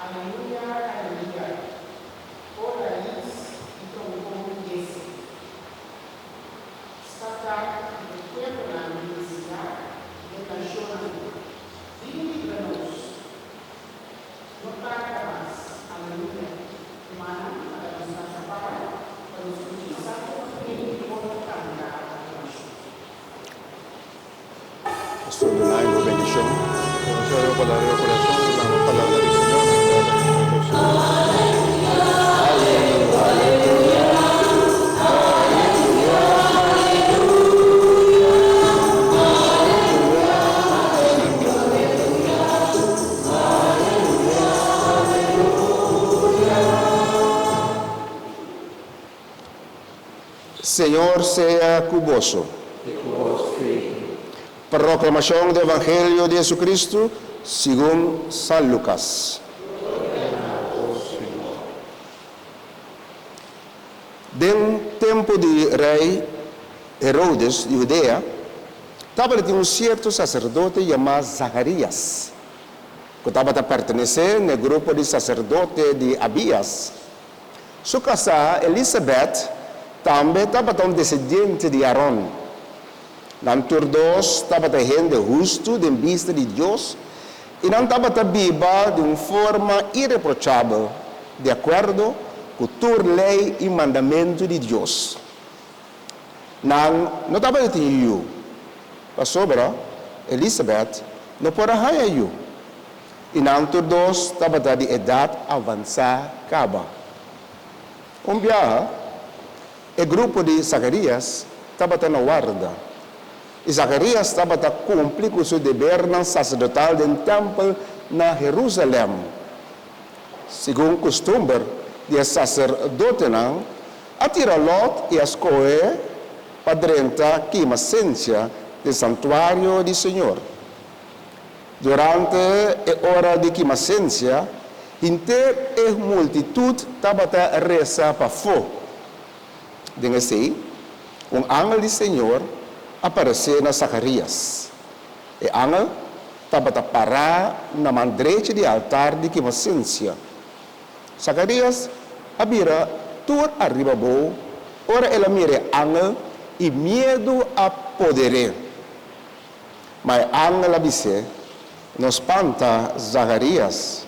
Aleluya, aleluya. Ora is itong Yesu. Stata di quello la università della giornata. Dimmi per noi. Non parla más. Aleluya. Hermano, para nuestra palabra, para los utilizados en el portal. Pastor Dunay, mo bendición. Señor, palabra de corazón, la palabra del Señor, Señor sea cuboso. Proclamación del Evangelio de Jesucristo según San Lucas. Den tempo de rey Herodes de Judea, estava um certo sacerdote chamado Zacarias, que estava a pertencer ao grupo de sacerdote de Abias. Sua casa, Elizabeth, também estava um descendente de Arão. Nantur dos estava gente justo de vista de Deus e não estava viva de uma forma irreprochável, de acordo com toda lei e mandamento de Deus. Não estava de you, a sobra Elizabeth não pode raia you. E nantur dos estava de idade avançada acaba. Dia, o grupo de Zacarias estava na guarda. E Zacarias estava a cumprir com o seu dever sacerdotal do templo na Jerusalém. Segundo o costume de sacerdote, atira Lot e escolhe para dentro que uma essência do santuário do Senhor. Durante a hora de que uma essência, inteira a multitud estava a rezar para fogo. Dengue assim, ángel do Senhor apareceu na Zacarias. E ángel estava a parar na mão direita do altar de que essência. Zacarias abira tudo arriba boa, ora ela mira ángel e medo a poder. Mas ángel disse, não espanta Zacarias,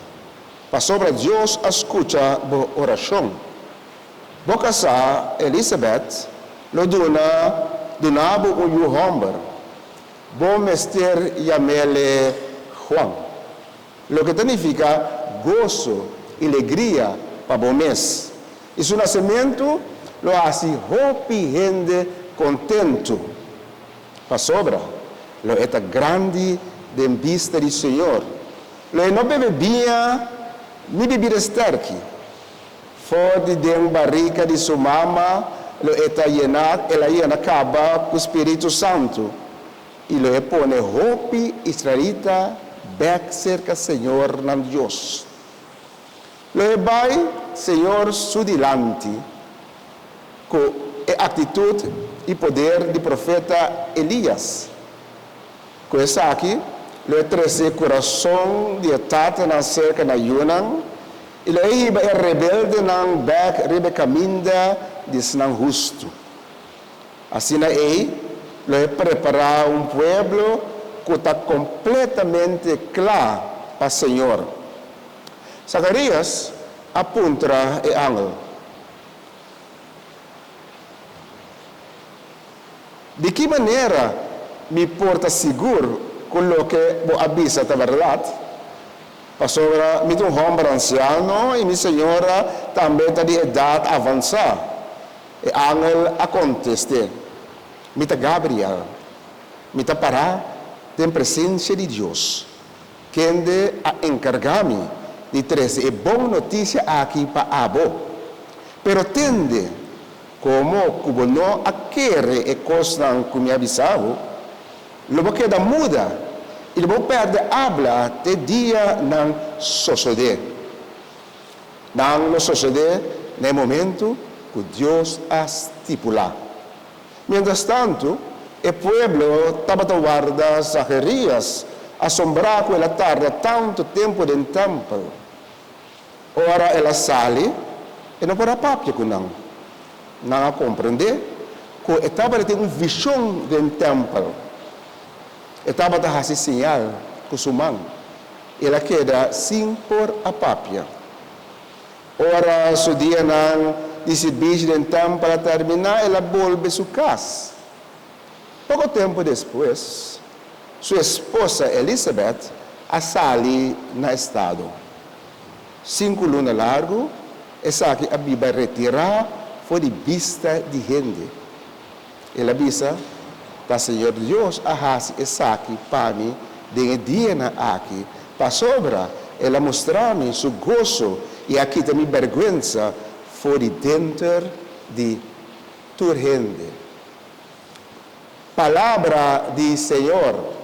para sobre Deus escuta a oração. Boca sa Elizabeth, lo donava homem, bom mestre chamele Juan. Lo que significa gozo e alegria para bom mês. E seu nascimento lo hace hopi gente contento. Para sobra, lo é grande de vista do Senhor. Lo não bebe vinha, nem bebida sterke. Fora de barriga de sua mama, lo está llenado, ela llena acaba com o Espírito Santo. E lo pone hopi israelita back cerca Senhor nam Deus. Lo vai Senhor sudilante com a atitude e poder de profeta Elias. Com essa aqui, lo trece coração de tata na cerca na Yunan, e lo é rebelde nang back rebe caminda disnang justo. Assim na lo preparar pueblo que está completamente claro para o Senhor. Zacarias apunta o ángel. De que maneira me porta seguro com o que vou avisa da verdade? Pastora, me um homem anciano e minha senhora também está de idade avançada. E ángel a conteste. Mita Gabriel, mita para em presença de Deus. Quem a encargar-me de trazer boa notícia aqui para abo. Pero tende, como não a querer e coisa que me avisava, lo vou quedar muda e lo vou perder habla de dia não suceder. Não suceder no momento que Deus a estipular. Mientras tanto, o pueblo estava a guardar Zacarias, assombrado pela tarde tanto tempo dentro do templo. Ora ela sale e não para papia com não. Não a compreender que estava ter uma visão do templo. Estava a fazer sinal com sua mão. Ela queda sem por a papia. Ora, so dia não disse bicho do templo para terminar, ela volve sua casa. Pouco tempo depois, sua esposa Elizabeth a sali na estado. 5 lunas largo, essa aqui a Bíblia retirar foi de vista de gente. Ela avisa, da Senhor Deus a hasi essa aqui para mim, de dia na aqui, para sobra, ela mostrar-me seu gozo e aqui também vergonha foi de dentro de tua gente. Palavra do Senhor.